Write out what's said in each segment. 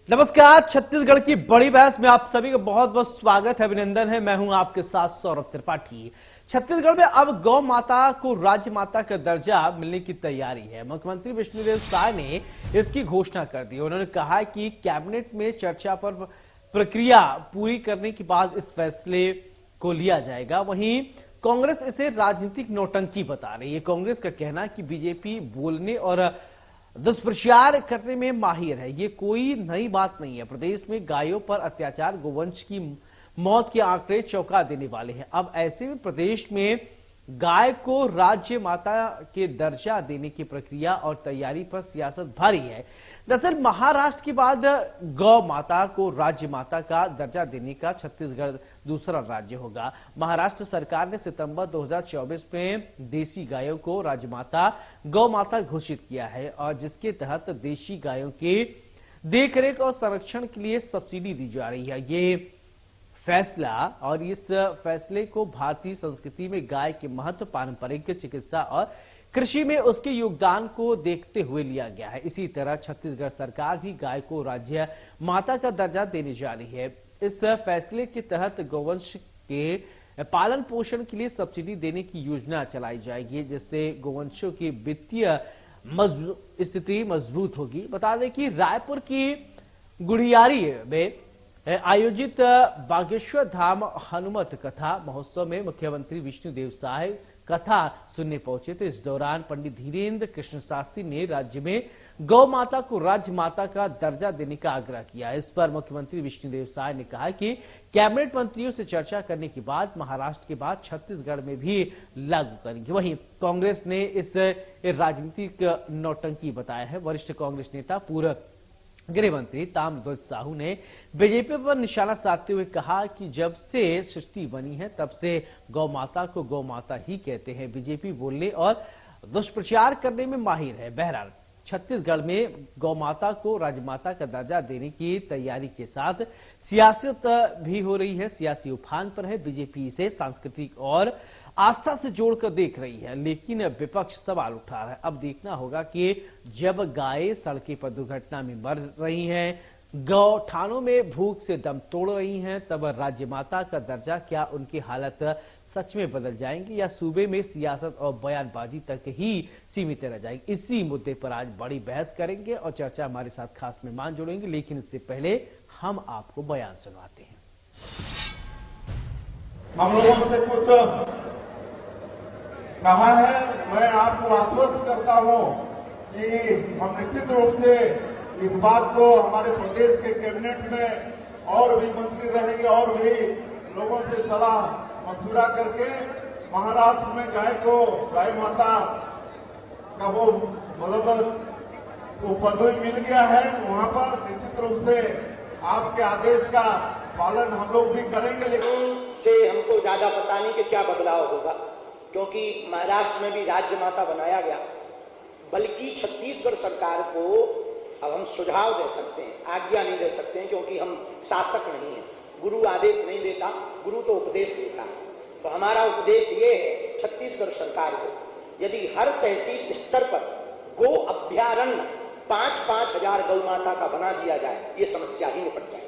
नमस्कार। छत्तीसगढ़ की बड़ी बहस में आप सभी का बहुत बहुत स्वागत है, अभिनंदन है। मैं हूं आपके साथ सौरभ त्रिपाठी। छत्तीसगढ़ में अब गौ माता को राज्य माता का दर्जा मिलने की तैयारी है। मुख्यमंत्री विष्णुदेव साय ने इसकी घोषणा कर दी। उन्होंने कहा कि कैबिनेट में चर्चा पर प्रक्रिया पूरी करने के बाद इस फैसले को लिया जाएगा। वहीं कांग्रेस इसे राजनीतिक नौटंकी बता रही है। कांग्रेस का कहना है कि बीजेपी बोलने और दुष्प्रचार करने में माहिर है। ये कोई नई बात नहीं है। प्रदेश में गायों पर अत्याचार, गोवंश की मौत के आंकड़े चौंका देने वाले हैं। अब ऐसे में प्रदेश में गाय को राज्य माता के दर्जा देने की प्रक्रिया और तैयारी पर सियासत भारी है। दरअसल महाराष्ट्र के बाद गौ माता को राज्य माता का दर्जा देने का छत्तीसगढ़ दूसरा राज्य होगा। महाराष्ट्र सरकार ने सितंबर 2024 में देसी गायों को राज्य माता गौ माता घोषित किया है, और जिसके तहत देशी गायों के देखरेख और संरक्षण के लिए सब्सिडी दी जा रही है। ये फैसला और इस फैसले को भारतीय संस्कृति में गाय के महत्व, पारंपरिक चिकित्सा और कृषि में उसके योगदान को देखते हुए लिया गया है। इसी तरह छत्तीसगढ़ सरकार भी गाय को राज्य माता का दर्जा देने जा रही है। इस फैसले के तहत गौवंश के पालन पोषण के लिए सब्सिडी देने की योजना चलाई जाएगी, जिससे गौवंशों की वित्तीय स्थिति मजबूत होगी। बता दें कि रायपुर की गुड़ियारी में आयोजित बागेश्वर धाम हनुमत कथा महोत्सव में मुख्यमंत्री विष्णुदेव साय कथा सुनने पहुंचे थे। इस दौरान पंडित धीरेन्द्र कृष्ण शास्त्री ने राज्य में गौ माता को राज्य माता का दर्जा देने का आग्रह किया। इस पर मुख्यमंत्री विष्णुदेव साय ने कहा कि कैबिनेट मंत्रियों से चर्चा करने के बाद महाराष्ट्र के बाद छत्तीसगढ़ में भी लागू करेंगे। वहीं कांग्रेस ने इस राजनीतिक नौटंकी बताया है। वरिष्ठ कांग्रेस नेता पूर्व गृह मंत्री ताम्रध्वज साहू ने बीजेपी पर निशाना साधते हुए कहा कि जब से सृष्टि बनी है तब से गौ माता को गौ माता ही कहते हैं। बीजेपी बोलने और दुष्प्रचार करने में माहिर है। बहरहाल छत्तीसगढ़ में गौ माता को राजमाता का दर्जा देने की तैयारी के साथ सियासत भी हो रही है। सियासी उफान पर है। बीजेपी इसे सांस्कृतिक और आस्था से जोड़कर देख रही है, लेकिन विपक्ष सवाल उठा रहा है। अब देखना होगा कि जब गायें सड़कें पर दुर्घटना में मर रही हैं, गौठानों में भूख से दम तोड़ रही हैं, तब राज्य माता का दर्जा क्या उनकी हालत सच में बदल जाएंगी या सूबे में सियासत और बयानबाजी तक ही सीमित रह जाएगी। इसी मुद्दे पर आज बड़ी बहस करेंगे और चर्चा हमारे साथ खास मेहमान जुड़ेंगे, लेकिन इससे पहले हम आपको बयान सुनवाते हैं। हम लोगों से कुछ कहा है, मैं आपको आश्वस्त करता हूं कि हम निश्चित रूप से इस बात को हमारे प्रदेश के कैबिनेट में और भी मंत्री रहेंगे और भी लोगों से सलाह मशवरा करके महाराष्ट्र में गाय माता का वो मतलब वो पदवी मिल गया है, वहां पर निश्चित रूप से आपके आदेश का पालन हम लोग भी करेंगे। लेकिन से हमको ज्यादा पता नहीं कि क्या बदलाव होगा, क्योंकि महाराष्ट्र में भी राज्य माता बनाया गया। बल्कि छत्तीसगढ़ सरकार को अब हम सुझाव दे सकते हैं, आज्ञा नहीं दे सकते हैं, क्योंकि हम शासक नहीं हैं। गुरु आदेश नहीं देता, गुरु तो उपदेश देता है। तो हमारा उपदेश ये है छत्तीसगढ़ सरकार को, यदि हर तहसील स्तर पर गो अभ्यारण्य 5-5 हजार गौ माता का बना दिया जाए, ये समस्या ही निपट जाए।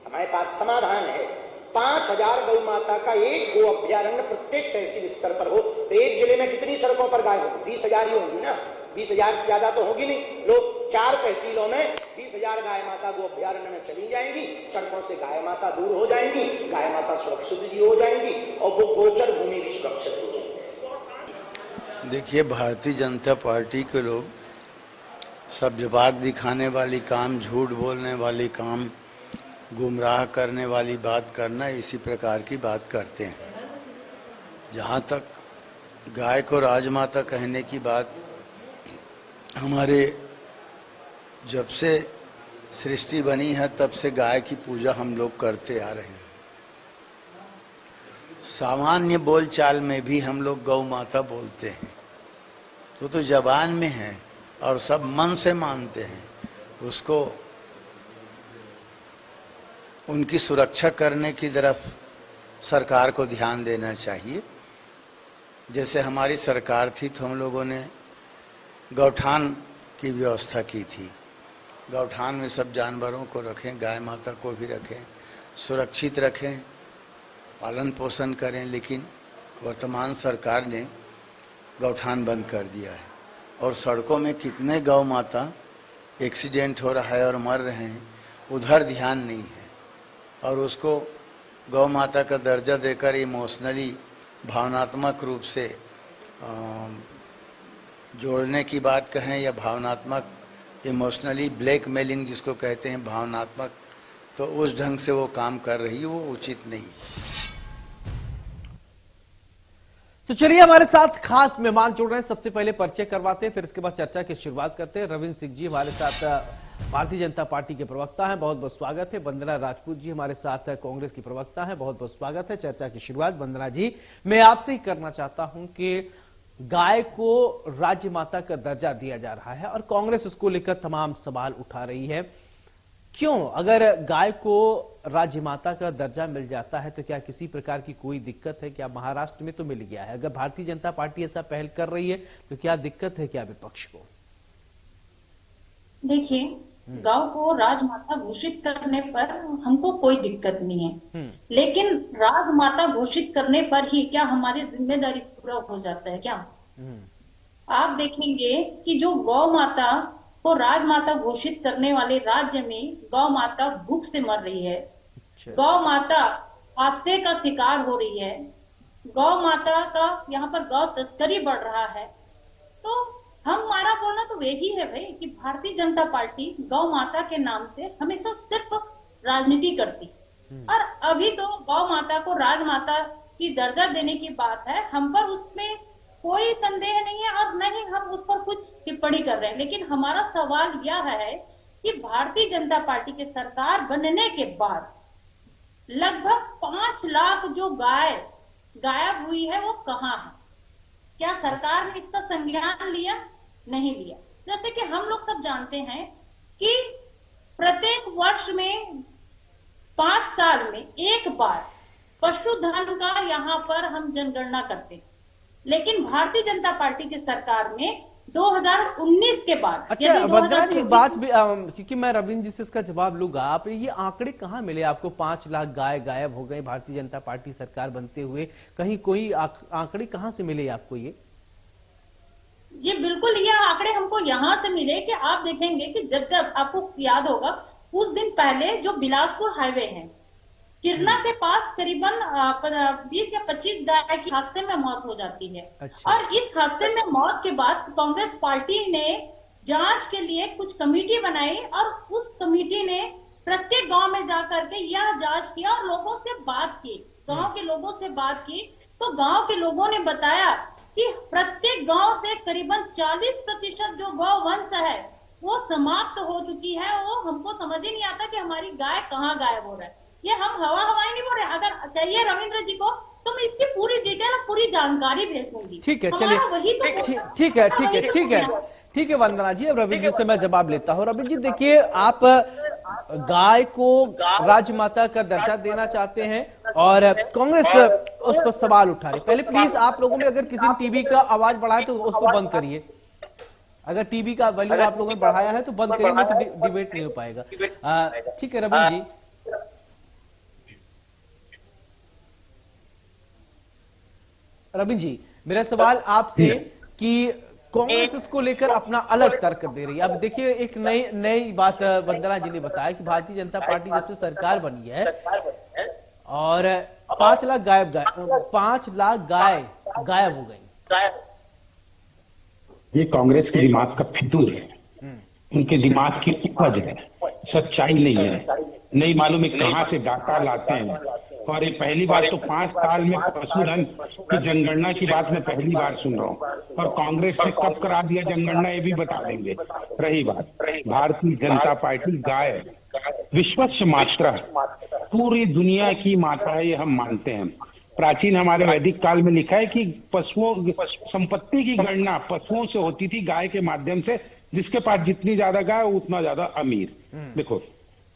हमारे पास समाधान है। 5000 गौ माता का एक गो अभ्यारण्य प्रत्येक तहसील स्तर पर हो तो एक जिले में कितनी सड़कों पर गाय होगी? 20,000 ही होंगी ना। 20,000 से ज्यादा तो होगी नहीं। लोग 4 तहसीलों में 20,000 गाय माता गो अभ्यारण्य में चली जाएंगी, सड़कों से गाय माता दूर हो जाएंगी, गाय माता सुरक्षित भी हो जाएंगी और वो गोचर भूमि भी सुरक्षित हो जाएगी। देखिए, भारतीय जनता पार्टी के लोग सब जवाब दिखाने वाली काम, झूठ बोलने वाली काम, गुमराह करने वाली बात करना, इसी प्रकार की बात करते हैं। जहाँ तक गाय को राजमाता कहने की बात, हमारे जब से सृष्टि बनी है तब से गाय की पूजा हम लोग करते आ रहे हैं। सामान्य बोलचाल में भी हम लोग गौ माता बोलते हैं, तो जबान में है और सब मन से मानते हैं उसको। उनकी सुरक्षा करने की तरफ सरकार को ध्यान देना चाहिए। जैसे हमारी सरकार थी तो हम लोगों ने गौठान की व्यवस्था की थी, गौठान में सब जानवरों को रखें, गाय माता को भी रखें, सुरक्षित रखें, पालन पोषण करें। लेकिन वर्तमान सरकार ने गौठान बंद कर दिया है और सड़कों में कितने गौ माता एक्सीडेंट हो रहा है और मर रहे हैं, उधर ध्यान नहीं है। और उसको गौ माता का दर्जा देकर इमोशनली, भावनात्मक रूप से जोड़ने की बात कहें या भावनात्मक, इमोशनली ब्लैकमेलिंग जिसको कहते हैं, भावनात्मक, तो उस ढंग से वो काम कर रही है, वो उचित नहीं। तो चलिए हमारे साथ खास मेहमान जुड़ रहे हैं। सबसे पहले परिचय करवाते हैं, फिर इसके बाद चर्चा की शुरुआत करते हैं। रविंद्र सिंह जी हमारे साथ भारतीय जनता पार्टी के प्रवक्ता हैं, बहुत बहुत स्वागत है। वंदना राजपूत जी हमारे साथ कांग्रेस की प्रवक्ता हैं, बहुत बहुत स्वागत है। चर्चा की शुरुआत वंदना जी मैं आपसे ही करना चाहता हूं कि गाय को राज्य माता का दर्जा दिया जा रहा है और कांग्रेस उसको लेकर तमाम सवाल उठा रही है। क्यों? अगर गाय को राज्य माता का दर्जा मिल जाता है तो क्या किसी प्रकार की कोई दिक्कत है क्या? महाराष्ट्र में तो मिल गया है, अगर भारतीय जनता पार्टी ऐसा पहल कर रही है तो क्या दिक्कत है क्या विपक्ष को? देखिए, गौ को राजमाता घोषित करने पर हमको कोई दिक्कत नहीं है, लेकिन राजमाता घोषित करने पर ही क्या हमारी जिम्मेदारी पूरा हो जाता है क्या? आप देखेंगे कि जो गौ माता को राजमाता घोषित करने वाले राज्य में गौ माता भूख से मर रही है, गौ माता हादसे का शिकार हो रही है, गौ माता का यहाँ पर गौ तस्करी बढ़ रहा है। तो हमारा बोलना तो यही है भाई कि भारतीय जनता पार्टी गौ माता के नाम से हमेशा सिर्फ राजनीति करती, और अभी तो गौ माता को राजमाता की दर्जा देने की बात है। हम पर उसमें कोई संदेह नहीं है और न ही हम उस पर कुछ टिप्पणी कर रहे हैं, लेकिन हमारा सवाल यह है कि भारतीय जनता पार्टी की सरकार बनने के बाद लगभग 5 लाख जो गाय गायब हुई है वो कहाँ है? क्या सरकार ने इसका संज्ञान लिया? नहीं लिया। जैसे कि हम लोग सब जानते हैं कि प्रत्येक वर्ष में 5 साल में एक बार पशुधन का यहाँ पर हम जनगणना करते हैं, लेकिन भारतीय जनता पार्टी की सरकार में 2019 के बाद, अच्छा वंदना जी एक बात भी क्योंकि मैं रविंद्र जी से इसका जवाब लूंगा, आप ये आंकड़े कहाँ मिले आपको? 5 लाख गाय गायब हो गए भारतीय जनता पार्टी सरकार बनते हुए, कहीं कोई आंकड़े कहाँ से मिले आपको? ये बिल्कुल ये आंकड़े हमको यहाँ से मिले कि आप देखेंगे कि जब आपको याद होगा कुछ दिन पहले जो बिलासपुर हाईवे है, किरना के पास करीबन 20 या 25 गाय की हादसे में मौत हो जाती है। अच्छा। और इस हादसे में मौत के बाद कांग्रेस पार्टी ने जांच के लिए कुछ कमेटी बनाई और उस कमेटी ने प्रत्येक गांव में जाकर के यह जांच किया और लोगों से बात की, गांव के लोगों से बात की। तो गांव के लोगों ने बताया कि प्रत्येक गांव से करीबन 40% जो गौ वंश है वो समाप्त हो चुकी है। वो हमको समझ ही नहीं आता कि हमारी गाय कहाँ गायब हो रहा है। ये हम हवाई नहीं बोल रहे। अगर चाहिए रविंद्र जी को तो मैं इसकी पूरी डिटेल, पूरी जानकारी भेज दूंगी। ठीक है, चलिए ठीक है वंदना जी। अब रविंद्र जी से मैं जवाब लेता हूँ। रविंद्र जी देखिए, आप गाय को राजमाता का दर्जा देना चाहते हैं और कांग्रेस उस पर सवाल उठा रही। पहले प्लीज आप लोगों में अगर किसी ने टीवी का आवाज बढ़ाया तो उसको बंद करिए। अगर टीवी का वॉल्यूम आप लोगों ने बढ़ाया है तो बंद करिए, नहीं तो डिबेट नहीं हो पाएगा। ठीक है रविंद्र जी। रविंद्र जी मेरा सवाल आपसे कि कांग्रेस इसको लेकर अपना अलग तर्क दे रही है। अब देखिए एक नई बात वंदना जी ने बताया कि भारतीय जनता पार्टी जब से सरकार बनी है और 5 लाख गाय गायब हो गई। ये कांग्रेस के दिमाग का फितूर है, उनके दिमाग की उपज है, सच्चाई नहीं है। नहीं मालूम है कहां से डाटा लाते हैं। और ये पहली बात तो 5 साल में पशुधन की जनगणना की बात मैं पहली बार सुन रहा हूँ। और कांग्रेस ने कब करा दिया जनगणना ये भी बता देंगे। रही बात भारतीय जनता पार्टी गाय विश्वस्थ मात्रा पूरी दुनिया की माता है, ये हम मानते हैं। प्राचीन हमारे वैदिक काल में लिखा है कि पशुओं संपत्ति की गणना पशुओं से होती थी, गाय के माध्यम से। जिसके पास जितनी ज्यादा गाय उतना ज्यादा अमीर। देखो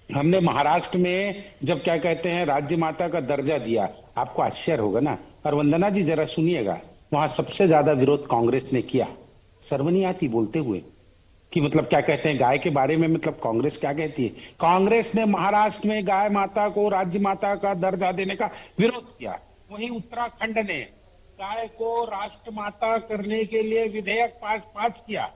हमने महाराष्ट्र में जब क्या कहते हैं राज्य माता का दर्जा दिया, आपको आश्चर्य होगा ना। और वंदना जी जरा सुनिएगा, वहां सबसे ज्यादा विरोध कांग्रेस ने किया, शर्म नहीं आती बोलते हुए। कि मतलब क्या कहते हैं गाय के बारे में, मतलब कांग्रेस क्या कहती है। कांग्रेस ने महाराष्ट्र में गाय माता को राज्य माता का दर्जा देने का विरोध किया, वहीं उत्तराखंड ने गाय को राष्ट्र माता करने के लिए विधेयक पास किया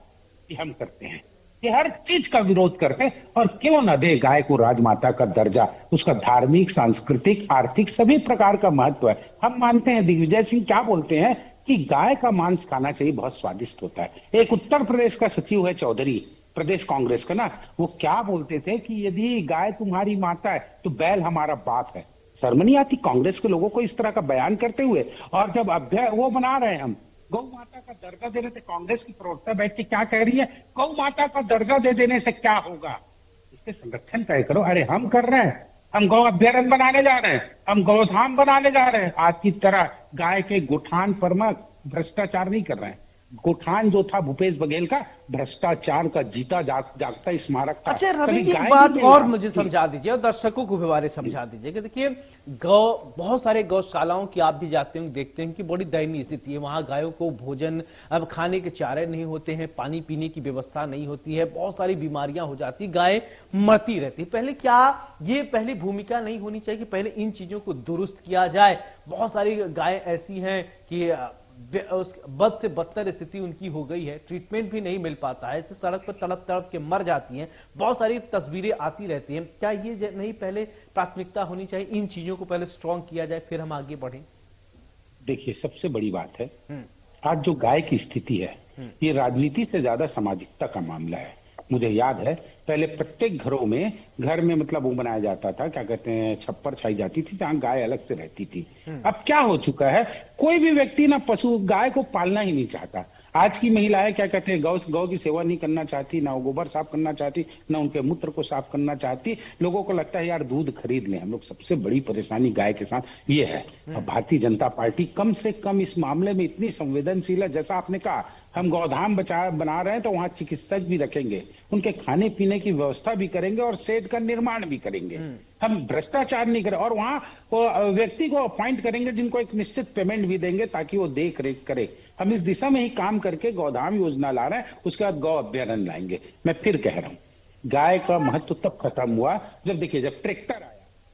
कि हम करते हैं, ये हर चीज का विरोध करते हैं। और क्यों न दे गाय को राजमाता का दर्जा, उसका धार्मिक, सांस्कृतिक, आर्थिक सभी प्रकार का महत्व है। हम मानते हैं, दिग्विजय सिंह क्या बोलते हैं कि गाय का मांस खाना चाहिए, बहुत स्वादिष्ट होता है। एक उत्तर प्रदेश का सचिव है चौधरी, प्रदेश कांग्रेस का ना, वो क्या बोलते थे कि यदि गाय तुम्हारी माता है तो बैल हमारा बाप है। शर्म नहीं आती कांग्रेस के लोगों को इस तरह का बयान करते हुए। और जब वो बना रहे हैं हम गौ माता का दर्जा दे रहे थे, कांग्रेस की प्रवक्ता बैठ के क्या कह रही है, गौ माता का दर्जा दे देने से क्या होगा, इसके संरक्षण तय करो। अरे हम कर रहे हैं, हम गौ अभ्यारण्य बनाने जा रहे हैं, हम गौधाम बनाने जा रहे हैं। आज की तरह गाय के गोठान पर भ्रष्टाचार नहीं कर रहे हैं। गोठान जो था भूपेश बघेल का, भ्रष्टाचार का जीता जागता स्मारक था। अच्छा रवि जी, एक बात और मुझे समझा दीजिए और दर्शकों को भी बारे समझा दीजिए कि देखिए बहुत सारे गौशालाओं की आप भी जाते होंगे, देखते हैं कि बड़ी दयनीय स्थिति है। वहां गायों को भोजन, अब खाने के चारे नहीं होते हैं, पानी पीने की व्यवस्था नहीं होती है, बहुत सारी बीमारियां हो जाती, गाय मरती रहती। पहले क्या ये पहली भूमिका नहीं होनी चाहिए कि पहले इन चीजों को दुरुस्त किया जाए? बहुत सारी गाय ऐसी हैं कि बद से बदतर स्थिति उनकी हो गई है, ट्रीटमेंट भी नहीं मिल पाता है, सड़क पर तड़प तड़प के मर जाती हैं, बहुत सारी तस्वीरें आती रहती हैं। क्या ये नहीं पहले प्राथमिकता होनी चाहिए, इन चीजों को पहले स्ट्रॉन्ग किया जाए फिर हम आगे बढ़ें? देखिए सबसे बड़ी बात है, आज जो गाय की स्थिति है ये राजनीति से ज्यादा सामाजिकता का मामला है। मुझे याद है पहले प्रत्येक घर में मतलब वो बनाया जाता था, क्या कहते हैं, छप्पर छाई जाती थी जहां गाय अलग से रहती थी। अब क्या हो चुका है, कोई भी व्यक्ति ना पशु गाय को पालना ही नहीं चाहता। आज की महिलाएं क्या कहते हैं, गौ की सेवा नहीं करना चाहती, ना गोबर साफ करना चाहती, ना उनके मूत्र को साफ करना चाहती। लोगों को लगता है यार दूध खरीद लें हम लोग। सबसे बड़ी परेशानी गाय के साथ ये है। अब भारतीय जनता पार्टी कम से कम इस मामले में इतनी संवेदनशील है। जैसा आपने कहा, हम गौधाम बना रहे हैं तो वहां चिकित्सक भी रखेंगे, उनके खाने पीने की व्यवस्था भी करेंगे और शेड का निर्माण भी करेंगे। हम भ्रष्टाचार नहीं करें और वहां व्यक्ति को अपॉइंट करेंगे जिनको एक निश्चित पेमेंट भी देंगे ताकि वो देख रेख करे। हम इस दिशा में ही काम करके गौधाम योजना ला रहे हैं, उसके बाद गौ अभ्यारण्य लाएंगे। मैं फिर कह रहा हूं, गाय का महत्व तब खत्म हुआ जब देखिए जब ट्रैक्टर आया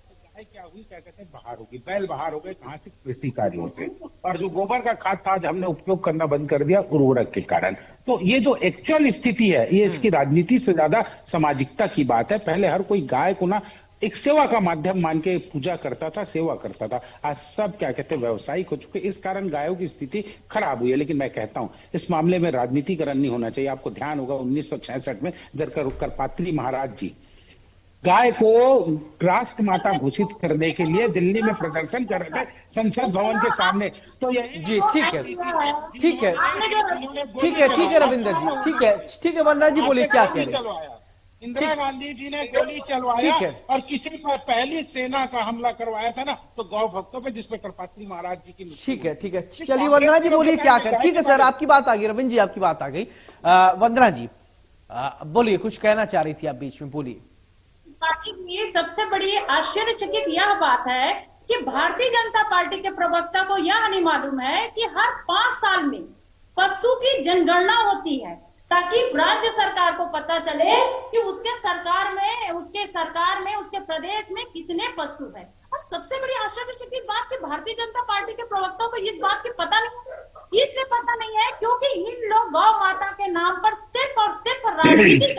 तो गाय क्या हुई, क्या कहते हैं, बाहर हो गई, बैल बाहर हो गए। कहां से? कृषि कार्यों से। और जो गोबर का खाद था आज हमने उपयोग करना बंद कर दिया उर्वरक के कारण। तो ये जो एक्चुअल स्थिति है ये इसकी राजनीति से ज्यादा सामाजिकता की बात है। पहले हर कोई गाय को ना एक सेवा का माध्यम मान के पूजा करता था, सेवा करता था। आज सब क्या कहते हैं व्यवसायिक हो चुके, इस कारण गायों की स्थिति खराब हुई है। लेकिन मैं कहता हूं इस मामले में राजनीतिकरण नहीं होना चाहिए। आपको ध्यान होगा 1966 में जब करपात्री महाराज जी गाय को राष्ट्र माता घोषित करने के लिए दिल्ली में प्रदर्शन कर रहे थे संसद भवन के सामने। तो ये जी ठीक है, ठीक है, ठीक है, ठीक है रविंदर जी, ठीक है, ठीक है। वंदना जी बोलिए क्या कह रहे हैं? इंदिरा गांधी जी ने गोली चलवाया और किसी पर पहली सेना का हमला करवाया था ना तो गौ भक्तों पे, जिसमें करपात्री महाराज जी की। ठीक है, ठीक है, चलिए वंदना जी बोलिए क्या कर। ठीक है सर, आपकी बात आ गई, रविंद्र जी आपकी बात आ गई। वंदना जी बोलिए, कुछ कहना चाह रही थी आप, बीच में बोलिए। ये सबसे बड़ी आश्चर्यचकित यह बात है कि भारतीय जनता पार्टी के प्रवक्ता को यह नहीं मालूम है कि हर 5 साल में पशु की जनगणना होती है ताकि राज्य सरकार को पता चले कि उसके सरकार में उसके प्रदेश में कितने पशु हैं। और सबसे बड़ी आश्चर्यचकित बात कि भारतीय जनता पार्टी के प्रवक्ता को इस बात की पता नहीं। इसलिए पता नहीं है क्योंकि इन लोग गौ माता के नाम पर सिर्फ और सिर्फ राजनीति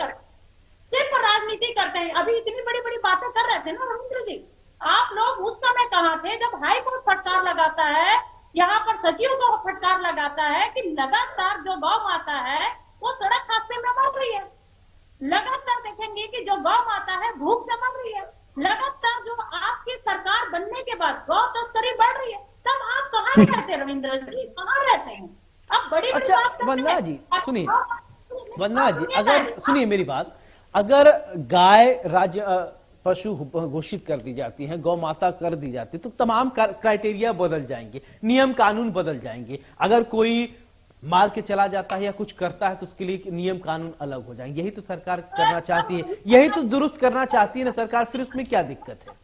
करते हैं। अभी इतनी बड़ी बड़ी बातें कर रहे थे ना रविंद्र जी, आप लोग उस समय कहाँ थे जब हाई कोर्ट फटकार लगाता है, यहाँ पर सचिव को फटकार लगाता है कि लगातार जो गौ माता है वो सड़क हादसे में मर रही है। लगातार देखेंगे कि जो गौ माता है भूख से मर रही है। लगातार जो आपकी सरकार बनने के बाद गौ तस्करी बढ़ रही है। तब आप कहाँ रहते रविंद्र जी, कहाँ रहते हैं? अब बड़ी बात वंदना जी सुनिए, वंदना जी अगर सुनिए मेरी बात, अगर गाय राज्य पशु घोषित कर दी जाती है, गौ माता कर दी जाती है, तो तमाम क्राइटेरिया बदल जाएंगे, नियम कानून बदल जाएंगे। अगर कोई मार के चला जाता है या कुछ करता है तो उसके लिए नियम कानून अलग हो जाएंगे। यही तो सरकार करना चाहती है, यही तो दुरुस्त करना चाहती है ना सरकार, फिर उसमें क्या दिक्कत है?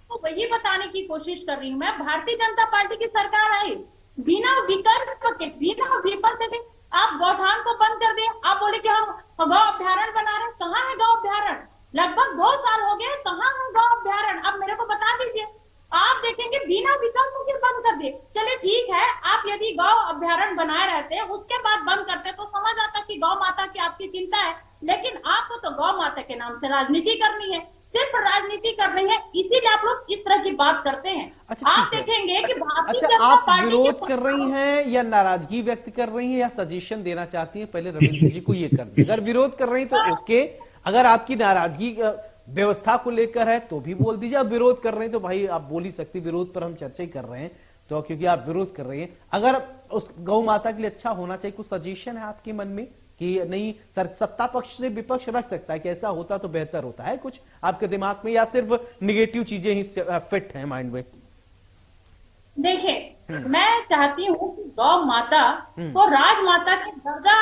तो वही बताने की कोशिश कर रही हूँ मैं। भारतीय जनता पार्टी की सरकार आई बिना विकल्प के, बिना विकल्प के। आप गौठान को बंद कर दिए, आप बोले कि हम गौ अभ्यारण्य बना रहे हैं। कहाँ है गौ अभ्यारण्य? लगभग 2 साल हो गए, कहाँ है गौ अभ्यारण्य? आप मेरे को बता दीजिए। आप देखेंगे बिना विकल्प के बंद कर दिए। चलिए ठीक है, आप यदि गौ अभ्यारण्य बनाए रहते उसके बाद बंद करते तो समझ आता कि गौ माता की आपकी चिंता है, लेकिन आपको तो गौ माता के नाम से राजनीति करनी है, सिर्फ राजनीति करनी है, इसीलिए आप लोग इस तरह की बात करते हैं। अच्छा, आप देखेंगे कि भारतीय अच्छा, जनता आप पार्टी विरोध कर रही हैं या नाराजगी व्यक्त कर रही हैं या सजेशन देना चाहती हैं? पहले रविंद्र जी को ये कर दें। अगर विरोध कर रही हैं तो ओके, अगर आपकी नाराजगी व्यवस्था को लेकर है तो भी बोल दीजिए। आप विरोध कर रहे हैं तो भाई आप बोल ही सकते, विरोध पर हम चर्चा ही कर रहे हैं तो, क्योंकि आप विरोध कर रहे हैं। अगर उस गौ माता के लिए अच्छा होना चाहिए, कुछ सजेशन है आपके मन में कि नहीं सत्ता पक्ष से विपक्ष रख सकता है कि ऐसा होता तो बेहतर होता है, कुछ आपके दिमाग में, या सिर्फ निगेटिव चीजें ही फिट है माइंड में? देखिए, मैं चाहती हूँ कि गौ माता को राजमाता के दर्जा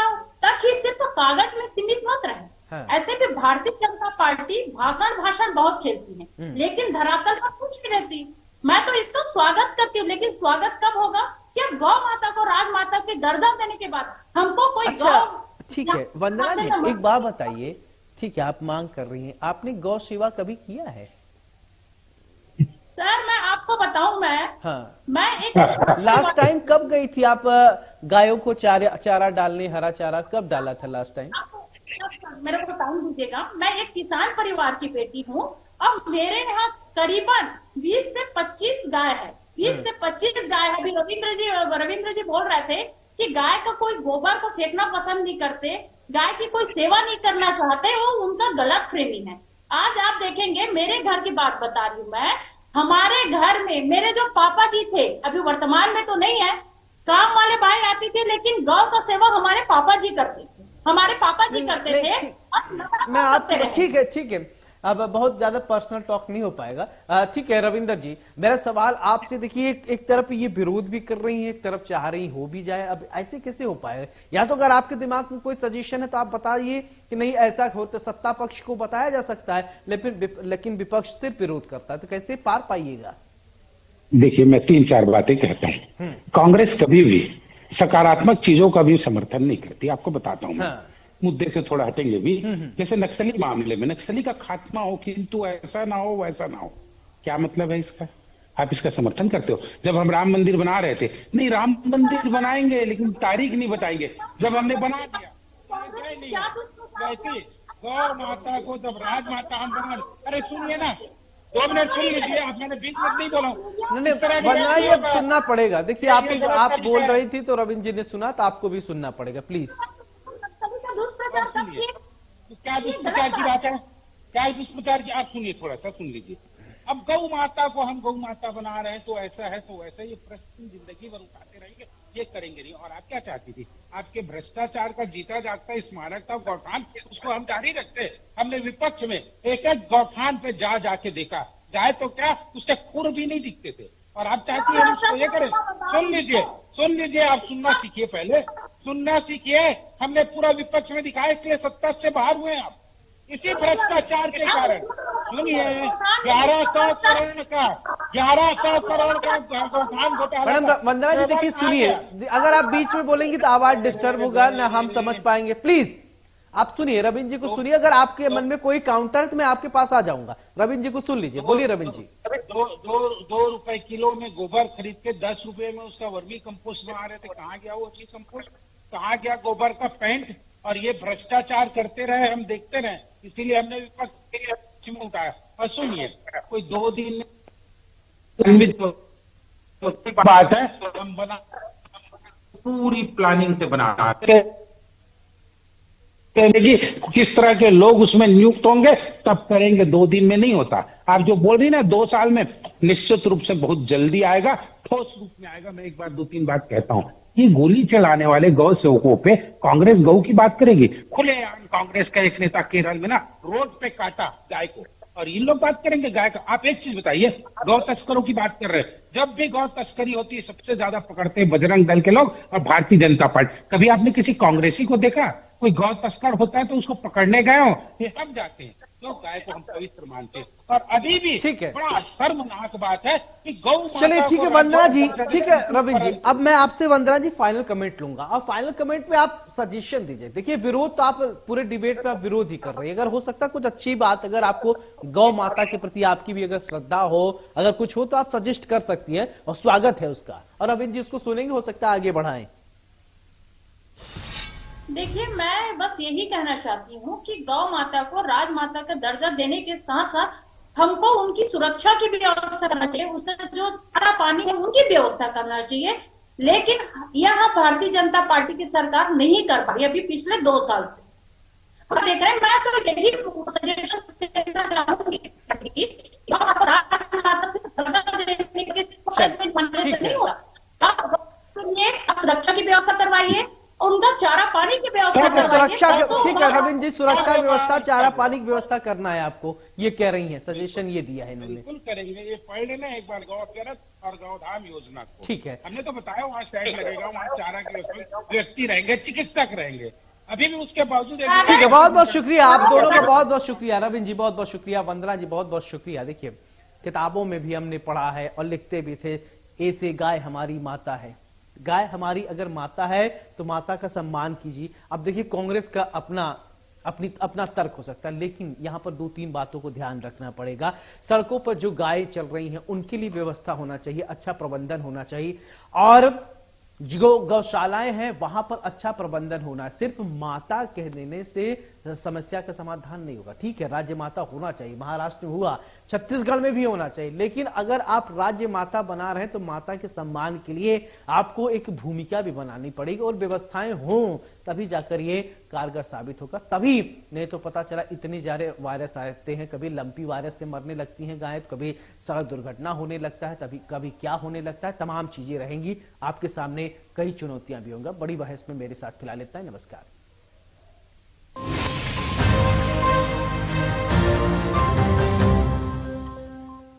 तक ही सिर्फ कागज में सीमित मत रहे। हाँ। ऐसे भी भारतीय जनता पार्टी भाषण बहुत खेलती है, लेकिन धरातल पर कुछ नहीं रहती। मैं तो इसका स्वागत करती हूँ, लेकिन स्वागत कब होगा कि अब गौ माता को राजमाता के दर्जा देने के बाद हमको कोई अच्छा, गौ। ठीक है वंदना जी, एक बात बताइए, ठीक है आप मांग कर रही हैं, आपने गौ सेवा कभी किया है? सर मैं आपको बताऊं, मैं एक लास्ट टाइम कब गई थी आप गायों को चारा डालने, हरा चारा कब डाला था लास्ट टाइम? मेरे को टाइम दीजिएगा। मैं एक किसान परिवार की बेटी हूँ, अब मेरे यहाँ करीबन 20 से 25 गाय है, 20 से 25 गाय है। अभी रविंद्र जी बोल रहे थे कि गाय का कोई गोबर को फेंकना पसंद नहीं करते, गाय की कोई सेवा नहीं करना चाहते, वो उनका गलत फ्रेमिंग है। आज आप देखेंगे, मेरे घर की बात बता रही हूँ मैं, हमारे घर में मेरे जो पापा जी थे, अभी वर्तमान में तो नहीं है, काम वाले भाई आती थी, लेकिन गौ का सेवा हमारे पापा जी करते थे, हमारे पापा जी करते थे। मैं आप ठीक है, अब बहुत ज्यादा पर्सनल टॉक नहीं हो पाएगा। ठीक है रविंदर जी, मेरा सवाल आपसे, देखिए एक तरफ ये विरोध भी कर रही है, एक तरफ चाह रही हो भी जाए, अब ऐसे कैसे हो पाएगा? या तो अगर आपके दिमाग में कोई सजेशन है तो आप बताइए कि नहीं ऐसा हो, तो सत्ता पक्ष को बताया जा सकता है, लेकिन विपक्ष सिर्फ विरोध करता है, तो कैसे पार पाइएगा? देखिए मैं 3-4 बातें कहता हूँ। कांग्रेस कभी भी सकारात्मक चीजों का भी समर्थन नहीं करती, आपको बताता हूँ। हाँ। मुद्दे से थोड़ा हटेंगे भी, जैसे नक्सली मामले में नक्सली का खात्मा हो, किंतु ऐसा ना हो वैसा ना हो, क्या मतलब है इसका? आप इसका समर्थन करते हो? जब हम राम मंदिर बना रहे थे, नहीं राम मंदिर बनाएंगे लेकिन तारीख नहीं बताएंगे, जब हमने बना दिया गौ माता को, जब राजमाता हम बना, अरे सुनिए ना 2 मिनट सुन लीजिए, आप मैंने 20 मिनट नहीं बोला। वंदना जी अब सुनना पड़ेगा, देखिए आप बोल रही थी तो रविंद्र जी ने सुना, तो आपको भी सुनना पड़ेगा प्लीज। क्या दुष्प्रचार की बात है? क्या दुष्प्रचार की? आप सुनिए, थोड़ा सा सुन लीजिए। अब गौ माता को हम गौ माता बना रहे हैं तो ऐसा है तो वैसा, ये प्रश्न जिंदगी भर उठाते रहेंगे, ये करेंगे नहीं। और आप क्या चाहती थी? आपके भ्रष्टाचार का जीता जागता स्मारक था गौठान, उसको हम जारी रखते। हमने विपक्ष में एक गौठान पे जाके देखा, जाए तो क्या उससे खुर भी नहीं दिखते थे, और आप चाहती है उसको ये करें? सुन लीजिए, आप सुनना सीखिए, पहले सुनना सीखिए। हमने पूरा विपक्ष में दिखाया, इसलिए सत्ता से बाहर हुए आप, इसी भ्रष्टाचार के कारण। सुनिए, 1100 करोड़ का गौठान घोटाला। मैडम वंदना जी देखिए सुनिए, अगर आप बीच में बोलेंगी तो आवाज डिस्टर्ब होगा ना, हम समझ पाएंगे, प्लीज आप सुनिए, रविंद्र जी को सुनिए। अगर आपके मन में कोई काउंटर है तो मैं आपके पास आ जाऊंगा। रविंद्र जी को सुन लीजिए, बोलिए रविंद्र जी। 2 रुपए किलो में गोबर खरीद के 10 रुपए में उसका वर्मी कंपोस्ट बना रहे थे, कहाँ गया वो वर्मी कंपोस्ट? कहाँ गया गोबर का पेंट? और ये भ्रष्टाचार करते रहे, हम देखते रहे, इसीलिए हमने विपक्ष में उठाया। और सुनिए, कोई 2 दिन बात है, हम बना पूरी प्लानिंग से बना कि किस तरह के लोग उसमें नियुक्त होंगे, तब करेंगे, 2 दिन में नहीं होता। आप जो बोल रही ना 2 साल में, निश्चित रूप से बहुत जल्दी आएगा, ठोस रूप में आएगा। मैं एक बार 2-3 बात कहता हूं, ये गोली चलाने वाले गौ सेवकों पे कांग्रेस गौ की बात करेगी? खुलेआम कांग्रेस का एक नेता केरल में ना रोड पे काटा गाय को, और ये लोग बात करेंगे गाय का। आप एक चीज बताइए, गौ तस्करों की बात कर रहे हैं, जब भी गौ तस्करी होती है सबसे ज्यादा पकड़ते हैं बजरंग दल के लोग और भारतीय जनता पार्टी। कभी आपने किसी कांग्रेसी को देखा? कोई गौ तस्कर होता है तो उसको पकड़ने गए हो, ये हम जाते हैं, क्यों? गाय को हम पवित्र मानते हैं। और अभी भी ठीक है। बड़ा शर्मनाक बात है कि गौ माता चलिए ठीक है को वंदना जी, राज्य ठीक है रविंद्र जी, अब मैं आपसे वंदना जी फाइनल कमेंट लूंगा और फाइनल कमेंट पे आप सजेशन दीजिए। देखिए विरोध तो आप पूरे डिबेट पे आप विरोध ही कर रहे हैं, अगर हो सकता है कुछ अच्छी बात, अगर आपको गौ माता के प्रति आपकी भी अगर श्रद्धा हो, अगर कुछ हो तो आप सजेस्ट कर सकती हैं और स्वागत है उसका, और रविंद्र जी उसको सुनेंगे, हो सकता है आगे बढ़ाएं। देखिए मैं बस यही कहना चाहती हूँ कि गौ माता को राजमाता का दर्जा देने के साथ साथ हमको उनकी सुरक्षा की भी व्यवस्था करना चाहिए, उसका जो सारा पानी है उनकी व्यवस्था करना चाहिए। लेकिन यहाँ भारतीय जनता पार्टी की सरकार नहीं कर पा रही अभी पिछले 2 साल से। और देख रहे हैं, मैं तो यही सजेशन देना चाहूंगी कि राजमाता से दर्जा देने के से नहीं होगा, आप सुरक्षा की व्यवस्था करवाइए, उनका चारा पानी की व्यवस्था सुरक्षा, ठीक है रविंद्र जी, सुरक्षा व्यवस्था, चारा पानी की व्यवस्था करना है आपको, ये कह रही हैं, सजेशन ये दिया है इन्होंने। बिल्कुल करेंगे, ये पढ़ लेना एक बार गौ और गौधाम योजना को। ठीक है, हमने तो बताया वहाँ शेड लगेगा, वहाँ चारा के व्यक्ति रहेंगे, चिकित्सक रहेंगे, अभी भी उसके बावजूद। ठीक है, बहुत बहुत शुक्रिया आप दोनों का, बहुत बहुत शुक्रिया रविंद्र जी, बहुत बहुत शुक्रिया वंदना जी, बहुत बहुत शुक्रिया। देखिए किताबों में भी हमने पढ़ा है और लिखते भी थे, ऐसे गाय हमारी माता है, गाय हमारी अगर माता है तो माता का सम्मान कीजिए। अब देखिए कांग्रेस का अपना तर्क हो सकता है, लेकिन यहां पर 2-3 बातों को ध्यान रखना पड़ेगा। सड़कों पर जो गाय चल रही हैं उनके लिए व्यवस्था होना चाहिए, अच्छा प्रबंधन होना चाहिए, और जो गौशालाएं हैं वहां पर अच्छा प्रबंधन होना है। सिर्फ माता कह देने से समस्या का समाधान नहीं होगा। ठीक है, राज्य माता होना चाहिए, महाराष्ट्र में हुआ, छत्तीसगढ़ में भी होना चाहिए, लेकिन अगर आप राज्य माता बना रहे हैं तो माता के सम्मान के लिए आपको एक भूमिका भी बनानी पड़ेगी और व्यवस्थाएं हों, तभी जाकर ये कारगर साबित होगा। तभी नहीं तो पता चला इतनी सारे वायरस आते हैं, कभी लंपी वायरस से मरने लगती हैं गाय, कभी सड़क दुर्घटना होने लगता है, कभी क्या होने लगता है, तमाम चीजें रहेंगी आपके सामने, कई चुनौतियां भी होंगी। बड़ी बहस में मेरे साथ फिलहाल इतना ही, नमस्कार।